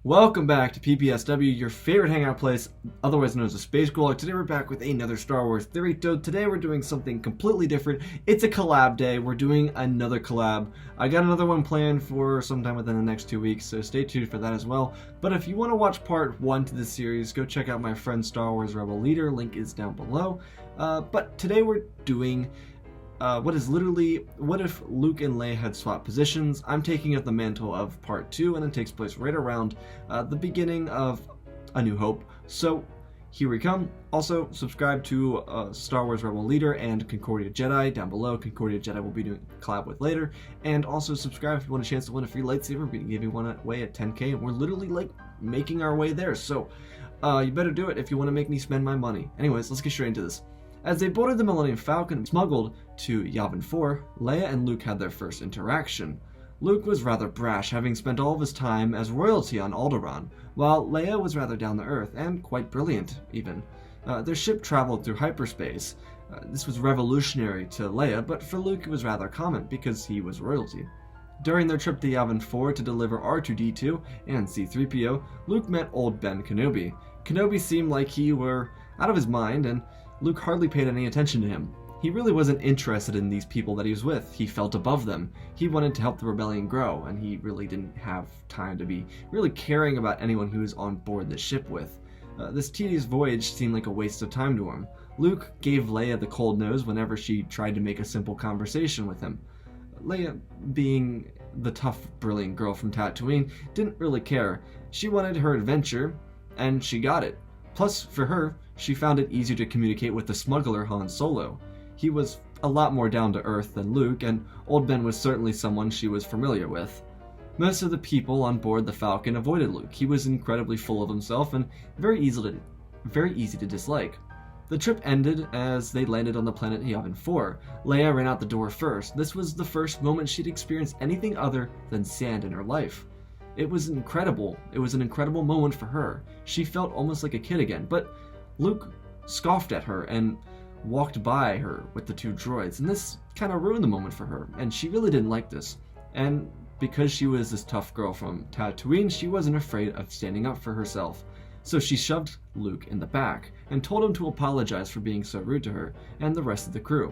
Welcome back to PPSW, your favorite hangout place, otherwise known as a Space Gulag. Today we're back with another Star Wars Theory. So today we're doing something completely different. It's a collab day. We're doing another collab. I got another one planned for sometime within the next 2 weeks, so stay tuned for that as well. But if you want to watch part 1 to this series, go check out my friend Star Wars Rebel Leader. Link is down below. But today we're doing what if Luke and Leia had swapped positions. I'm taking up the mantle of part 2, and it takes place right around the beginning of A New Hope. So here we come. Also, subscribe to Star Wars Rebel Leader and Concordia Jedi down below. Concordia Jedi will be doing a collab with later. And also subscribe if you want a chance to win a free lightsaber. We're giving one away at 10k, and we're literally like making our way there. So you better do it if you want to make me spend my money. Anyways, let's get straight into this. As they boarded the Millennium Falcon and smuggled to Yavin IV, Leia and Luke had their first interaction. Luke was rather brash, having spent all of his time as royalty on Alderaan, while Leia was rather down to earth and quite brilliant, even. Their ship traveled through hyperspace. This was revolutionary to Leia, but for Luke it was rather common because he was royalty. During their trip to Yavin IV to deliver R2-D2 and C-3PO, Luke met old Ben Kenobi. Kenobi seemed like he were out of his mind, and Luke hardly paid any attention to him. He really wasn't interested in these people that he was with. He felt above them. He wanted to help the rebellion grow, and he really didn't have time to be really caring about anyone he was on board the ship with. This tedious voyage seemed like a waste of time to him. Luke gave Leia the cold nose whenever she tried to make a simple conversation with him. Leia, being the tough, brilliant girl from Tatooine, didn't really care. She wanted her adventure, and she got it. Plus, for her, she found it easier to communicate with the smuggler Han Solo. He was a lot more down to earth than Luke, and Old Ben was certainly someone she was familiar with. Most of the people on board the Falcon avoided Luke. He was incredibly full of himself and very easy to dislike. The trip ended as they landed on the planet Yavin IV. Leia ran out the door first. This was the first moment she'd experienced anything other than sand in her life. It was incredible. It was an incredible moment for her. She felt almost like a kid again, but Luke scoffed at her and walked by her with the 2 droids, and this kind of ruined the moment for her, and she really didn't like this. And because she was this tough girl from Tatooine, she wasn't afraid of standing up for herself. So she shoved Luke in the back and told him to apologize for being so rude to her and the rest of the crew.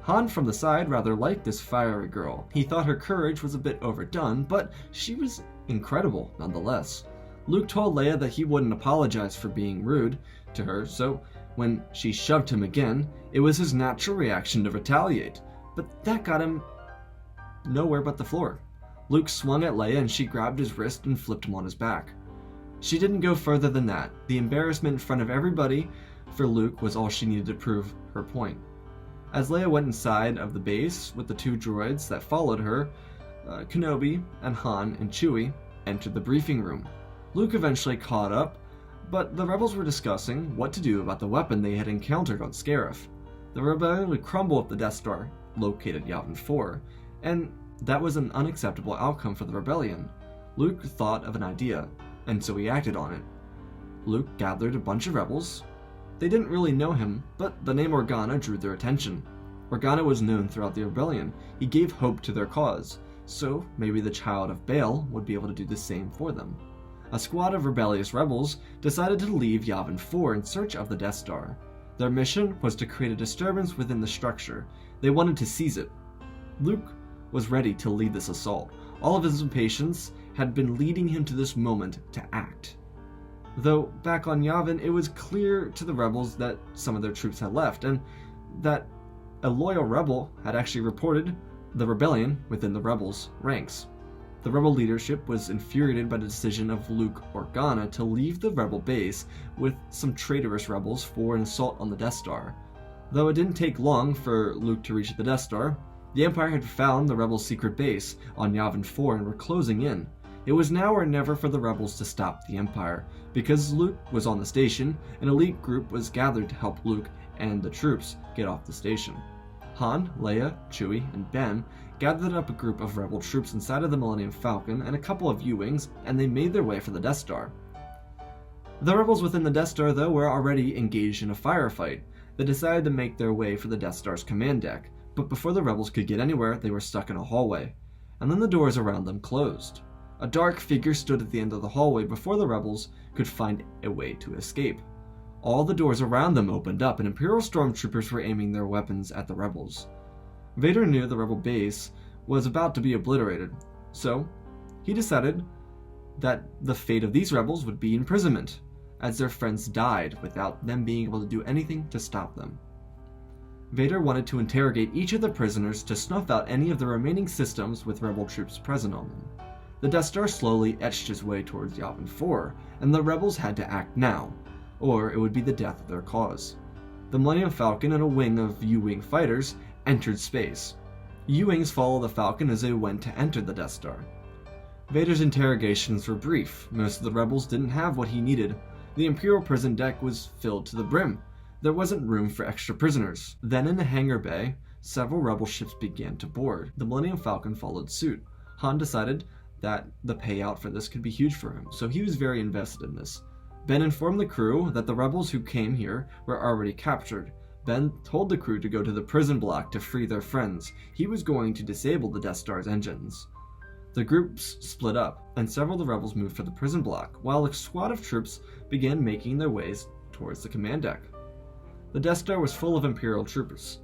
Han from the side rather liked this fiery girl. He thought her courage was a bit overdone, but she was incredible nonetheless. Luke told Leia that he wouldn't apologize for being rude to her, so when she shoved him again, it was his natural reaction to retaliate. But that got him nowhere but the floor. Luke swung at Leia and she grabbed his wrist and flipped him on his back. She didn't go further than that. The embarrassment in front of everybody for Luke was all she needed to prove her point. As Leia went inside of the base with the 2 droids that followed her, Kenobi and Han and Chewie entered the briefing room. Luke eventually caught up, but the rebels were discussing what to do about the weapon they had encountered on Scarif. The rebellion would crumble if the Death Star located Yavin IV, and that was an unacceptable outcome for the rebellion. Luke thought of an idea, and so he acted on it. Luke gathered a bunch of rebels. They didn't really know him, but the name Organa drew their attention. Organa was known throughout the rebellion. He gave hope to their cause, so maybe the child of Bail would be able to do the same for them. A squad of rebellious rebels decided to leave Yavin IV in search of the Death Star. Their mission was to create a disturbance within the structure. They wanted to seize it. Luke was ready to lead this assault. All of his impatience had been leading him to this moment to act. Though back on Yavin, it was clear to the rebels that some of their troops had left, and that a loyal rebel had actually reported the rebellion within the rebels' ranks. The rebel leadership was infuriated by the decision of Leia Organa to leave the rebel base with some traitorous rebels for an assault on the Death Star. Though it didn't take long for Luke to reach the Death Star, the Empire had found the rebels' secret base on Yavin IV and were closing in. It was now or never for the rebels to stop the Empire. Because Luke was on the station, an elite group was gathered to help Luke and the troops get off the station. Han, Leia, Chewie, and Ben gathered up a group of rebel troops inside of the Millennium Falcon and a couple of U-Wings, and they made their way for the Death Star. The rebels within the Death Star, though, were already engaged in a firefight. They decided to make their way for the Death Star's command deck, but before the rebels could get anywhere, they were stuck in a hallway, and then the doors around them closed. A dark figure stood at the end of the hallway before the rebels could find a way to escape. All the doors around them opened up, and Imperial stormtroopers were aiming their weapons at the rebels. Vader knew the rebel base was about to be obliterated, so he decided that the fate of these rebels would be imprisonment, as their friends died without them being able to do anything to stop them. Vader wanted to interrogate each of the prisoners to snuff out any of the remaining systems with rebel troops present on them. The Death Star slowly etched its way towards Yavin IV, and the rebels had to act now, or it would be the death of their cause. The Millennium Falcon and a wing of U-Wing fighters entered space. U-Wings followed the Falcon as they went to enter the Death Star. Vader's interrogations were brief. Most of the rebels didn't have what he needed. The Imperial prison deck was filled to the brim. There wasn't room for extra prisoners. Then in the hangar bay, several rebel ships began to board. The Millennium Falcon followed suit. Han decided that the payout for this could be huge for him, so he was very invested in this. Ben informed the crew that the rebels who came here were already captured. Ben told the crew to go to the prison block to free their friends. He was going to disable the Death Star's engines. The groups split up, and several of the rebels moved to the prison block, while a squad of troops began making their ways towards the command deck. The Death Star was full of Imperial troopers.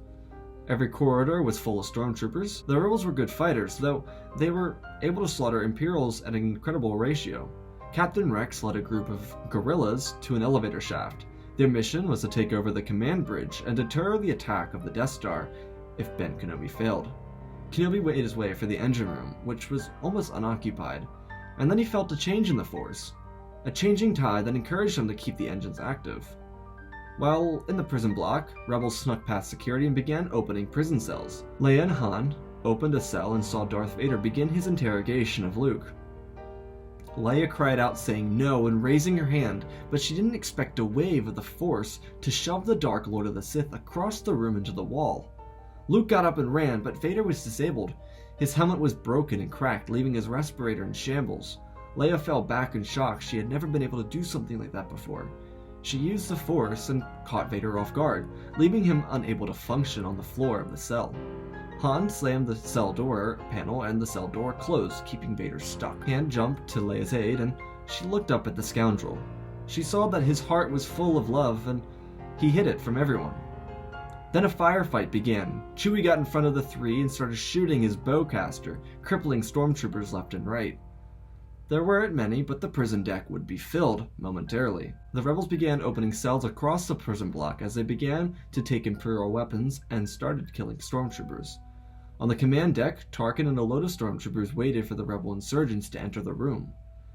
Every corridor was full of stormtroopers. The rebels were good fighters, though they were able to slaughter Imperials at an incredible ratio. Captain Rex led a group of guerrillas to an elevator shaft. Their mission was to take over the command bridge and deter the attack of the Death Star if Ben Kenobi failed. Kenobi made his way for the engine room, which was almost unoccupied, and then he felt a change in the Force, a changing tide that encouraged him to keep the engines active. While in the prison block, rebels snuck past security and began opening prison cells. Leia and Han opened a cell and saw Darth Vader begin his interrogation of Luke. Leia cried out saying no and raising her hand, but she didn't expect a wave of the Force to shove the Dark Lord of the Sith across the room into the wall. Luke got up and ran, but Vader was disabled. His helmet was broken and cracked, leaving his respirator in shambles. Leia fell back in shock. She had never been able to do something like that before. She used the Force and caught Vader off guard, leaving him unable to function on the floor of the cell. Han slammed the cell door panel and the cell door closed, keeping Vader stuck. Han jumped to Leia's aid and she looked up at the scoundrel. She saw that his heart was full of love and he hid it from everyone. Then a firefight began. Chewie got in front of the three and started shooting his bowcaster, crippling stormtroopers left and right. There weren't many, but the prison deck would be filled momentarily. The rebels began opening cells across the prison block as they began to take Imperial weapons and started killing stormtroopers. On the command deck, Tarkin and a load of stormtroopers waited for the rebel insurgents to enter the room.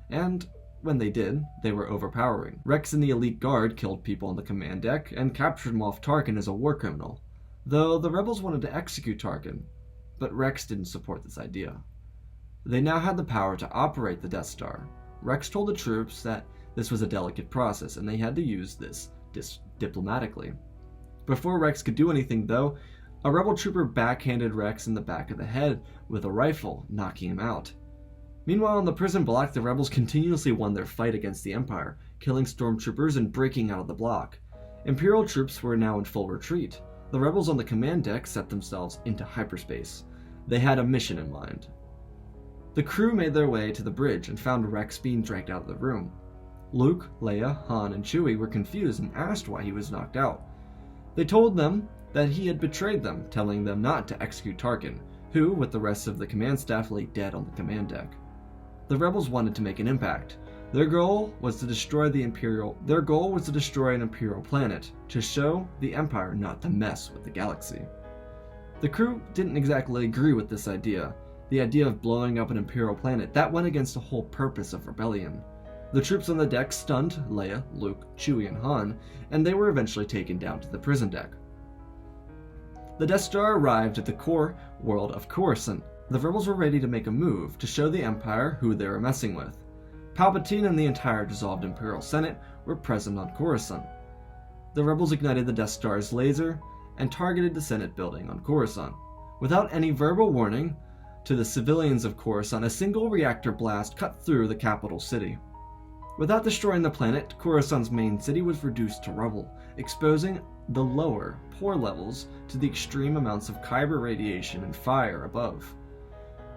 And when they did, they were overpowering. Rex and the elite guard killed people on the command deck and captured Moff Tarkin as a war criminal, though the rebels wanted to execute Tarkin, but Rex didn't support this idea. They now had the power to operate the Death Star. Rex told the troops that this was a delicate process and they had to use this diplomatically. Before Rex could do anything, though, a rebel trooper backhanded Rex in the back of the head with a rifle, knocking him out. Meanwhile, in the prison block, the rebels continuously won their fight against the Empire, killing stormtroopers and breaking out of the block. Imperial troops were now in full retreat. The rebels on the command deck set themselves into hyperspace. They had a mission in mind. The crew made their way to the bridge and found Rex being dragged out of the room. Luke, Leia, Han, and Chewie were confused and asked why he was knocked out. They told them that he had betrayed them, telling them not to execute Tarkin, who, with the rest of the command staff, lay dead on the command deck. The rebels wanted to make an impact. Their goal was to destroy an Imperial planet, to show the Empire not to mess with the galaxy. The crew didn't exactly agree with this idea. The idea of blowing up an Imperial planet, that went against the whole purpose of rebellion. The troops on the deck stunned Leia, Luke, Chewie, and Han, and they were eventually taken down to the prison deck. The Death Star arrived at the core world of Coruscant. The rebels were ready to make a move to show the Empire who they were messing with. Palpatine and the entire dissolved Imperial Senate were present on Coruscant. The rebels ignited the Death Star's laser and targeted the Senate building on Coruscant. Without any verbal warning to the civilians of Coruscant, a single reactor blast cut through the capital city. Without destroying the planet, Coruscant's main city was reduced to rubble, exposing the lower, poor levels to the extreme amounts of Kyber radiation and fire above.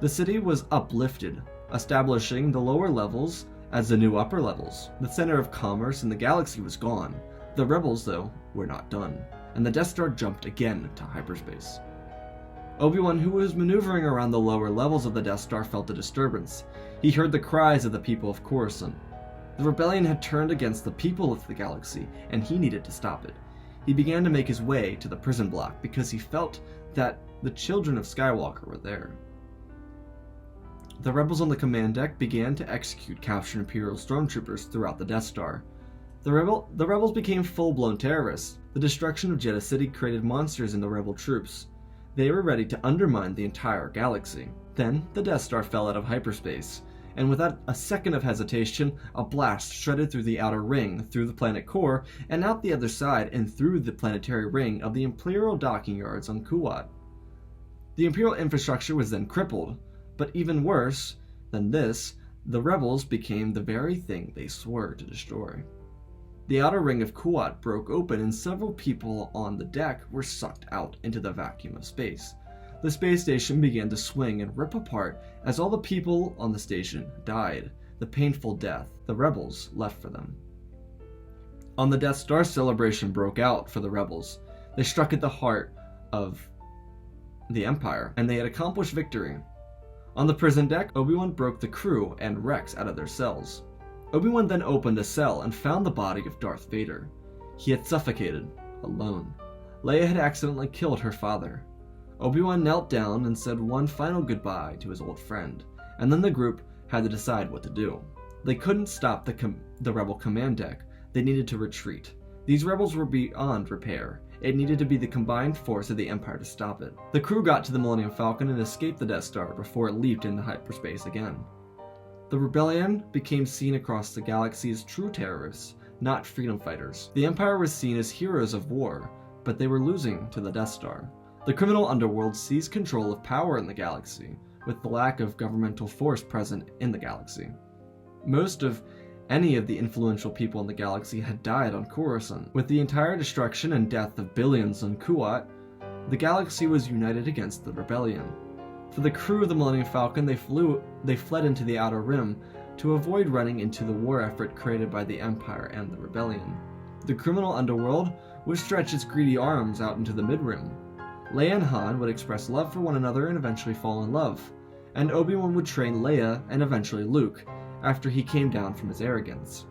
The city was uplifted, establishing the lower levels as the new upper levels. The center of commerce in the galaxy was gone. The rebels, though, were not done, and the Death Star jumped again to hyperspace. Obi-Wan, who was maneuvering around the lower levels of the Death Star, felt a disturbance. He heard the cries of the people of Coruscant. The rebellion had turned against the people of the galaxy, and he needed to stop it. He began to make his way to the prison block because he felt that the children of Skywalker were there. The rebels on the command deck began to execute captured Imperial stormtroopers throughout the Death Star. The rebels became full-blown terrorists. The destruction of Jedha City created monsters in the rebel troops. They were ready to undermine the entire galaxy. Then, the Death Star fell out of hyperspace, and without a second of hesitation, a blast shredded through the outer ring, through the planet core, and out the other side and through the planetary ring of the Imperial docking yards on Kuat. The Imperial infrastructure was then crippled, but even worse than this, the rebels became the very thing they swore to destroy. The outer ring of Kuat broke open and several people on the deck were sucked out into the vacuum of space. The space station began to swing and rip apart as all the people on the station died, the painful death the rebels left for them. On the Death Star, celebration broke out for the rebels. They struck at the heart of the Empire, and they had accomplished victory. On the prison deck, Obi-Wan broke the crew and Rex out of their cells. Obi-Wan then opened a cell and found the body of Darth Vader. He had suffocated, alone. Leia had accidentally killed her father. Obi-Wan knelt down and said one final goodbye to his old friend, and then the group had to decide what to do. They couldn't stop the rebel command deck. They needed to retreat. These rebels were beyond repair. It needed to be the combined force of the Empire to stop it. The crew got to the Millennium Falcon and escaped the Death Star before it leaped into hyperspace again. The rebellion became seen across the galaxy as true terrorists, not freedom fighters. The Empire was seen as heroes of war, but they were losing to the Death Star. The criminal underworld seized control of power in the galaxy, with the lack of governmental force present in the galaxy. Most of any of the influential people in the galaxy had died on Coruscant. With the entire destruction and death of billions on Kuat, the galaxy was united against the rebellion. For the crew of the Millennium Falcon, they fled into the Outer Rim to avoid running into the war effort created by the Empire and the rebellion. The criminal underworld would stretch its greedy arms out into the Mid-Rim. Leia and Han would express love for one another and eventually fall in love, and Obi-Wan would train Leia and eventually Luke, after he came down from his arrogance.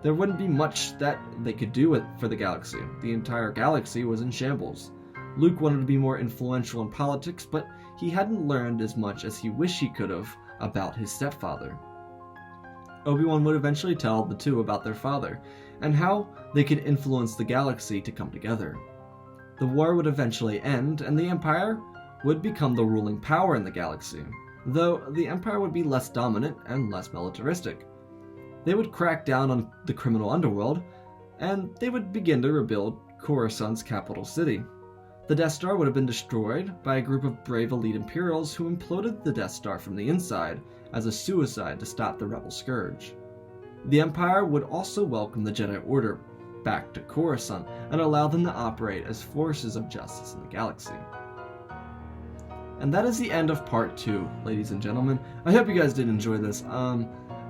There wouldn't be much that they could do for the galaxy. The entire galaxy was in shambles. Luke wanted to be more influential in politics, but he hadn't learned as much as he wished he could have about his stepfather. Obi-Wan would eventually tell the two about their father, and how they could influence the galaxy to come together. The war would eventually end, and the Empire would become the ruling power in the galaxy, though the Empire would be less dominant and less militaristic. They would crack down on the criminal underworld, and they would begin to rebuild Coruscant's capital city. The Death Star would have been destroyed by a group of brave elite Imperials who imploded the Death Star from the inside as a suicide to stop the rebel scourge. The Empire would also welcome the Jedi Order back to Coruscant and allow them to operate as forces of justice in the galaxy. And that is the end of part 2, ladies and gentlemen. I hope you guys did enjoy this.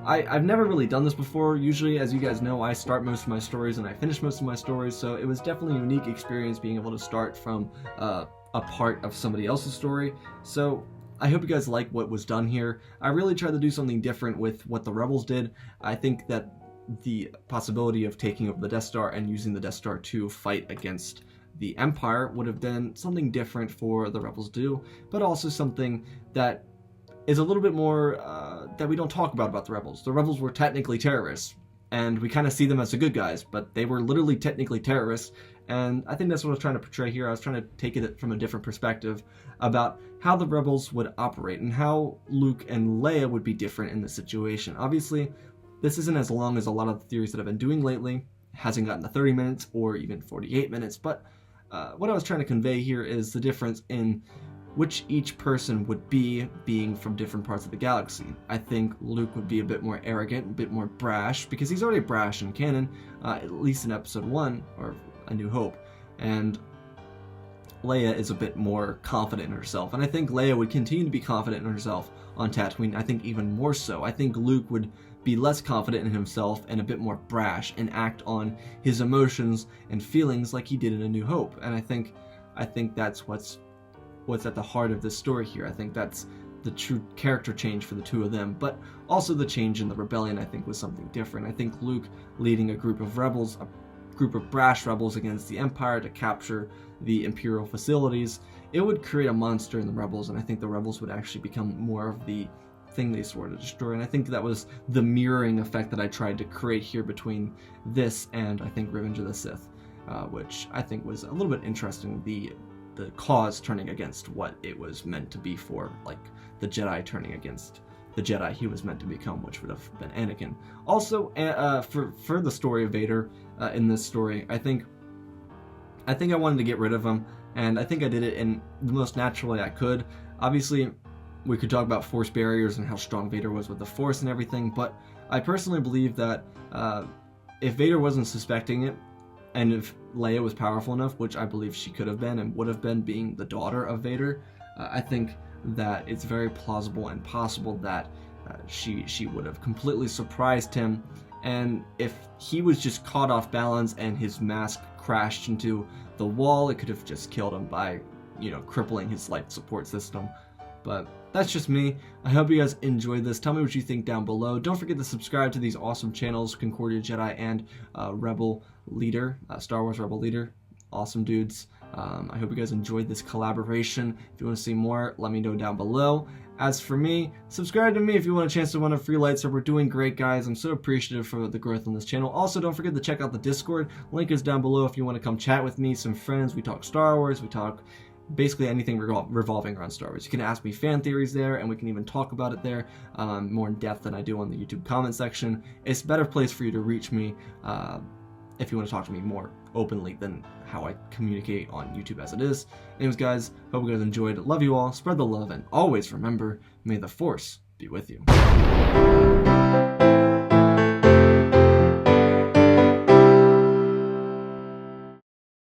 I've never really done this before. Usually, as you guys know, I start most of my stories and I finish most of my stories, so it was definitely a unique experience being able to start from a part of somebody else's story. So I hope you guys like what was done here. I really tried to do something different with what the Rebels did. I think that the possibility of taking over the Death Star and using the Death Star to fight against the Empire would have been something different for the Rebels to do, but also something that is a little bit more that we don't talk about the Rebels. The Rebels were technically terrorists, and we kind of see them as the good guys, but they were literally technically terrorists, and I think that's what I was trying to portray here. I was trying to take it from a different perspective about how the Rebels would operate and how Luke and Leia would be different in this situation. Obviously, this isn't as long as a lot of the theories that I've been doing lately. It hasn't gotten to 30 minutes or even 48 minutes, but what I was trying to convey here is the difference in which each person would be being from different parts of the galaxy. I think Luke would be a bit more arrogant, a bit more brash, because he's already brash in canon, at least in Episode 1, or A New Hope. And Leia is a bit more confident in herself, and I think Leia would continue to be confident in herself on Tatooine. I think even more so. I think Luke would be less confident in himself and a bit more brash and act on his emotions and feelings like he did in A New Hope. And I think that's what's at the heart of this story here. I think that's the true character change for the two of them, but also the change in the rebellion I think was something different. I think Luke leading a group of rebels, a group of brash rebels against the Empire to capture the Imperial facilities, it would create a monster in the rebels, and I think the rebels would actually become more of the thing they swore to destroy. And I think that was the mirroring effect that I tried to create here between this and I think Revenge of the Sith, which I think was a little bit interesting, the cause turning against what it was meant to be for, like the Jedi turning against the Jedi he was meant to become, which would have been Anakin. Also, for the story of Vader in this story, I think I wanted to get rid of him, and I think I did it in the most natural way I could. Obviously, we could talk about Force barriers and how strong Vader was with the Force and everything, but I personally believe that if Vader wasn't suspecting it, and if Leia was powerful enough, which I believe she could have been and would have been, being the daughter of Vader, I think that it's very plausible and possible that she would have completely surprised him, and if he was just caught off balance and his mask crashed into the wall, it could have just killed him by, crippling his life support system. But that's just me. I hope you guys enjoyed this. Tell me what you think down below. Don't forget to subscribe to these awesome channels, Concordia Jedi and Rebel Leader, Star Wars Rebel Leader. Awesome dudes. I hope you guys enjoyed this collaboration. If you want to see more, let me know down below. As for me, subscribe to me if you want a chance to win a free lightsaber. We're doing great, guys. I'm so appreciative for the growth on this channel. Also, don't forget to check out the Discord. Link is down below if you want to come chat with me, some friends. We talk Star Wars. We talk basically anything revolving around Star Wars. You can ask me fan theories there, and we can even talk about it there more in depth than I do on the YouTube comment section. It's a better place for you to reach me if you want to talk to me more openly than how I communicate on YouTube as it is. Anyways, guys, hope you guys enjoyed. Love you all. Spread the love, and always remember, may the Force be with you.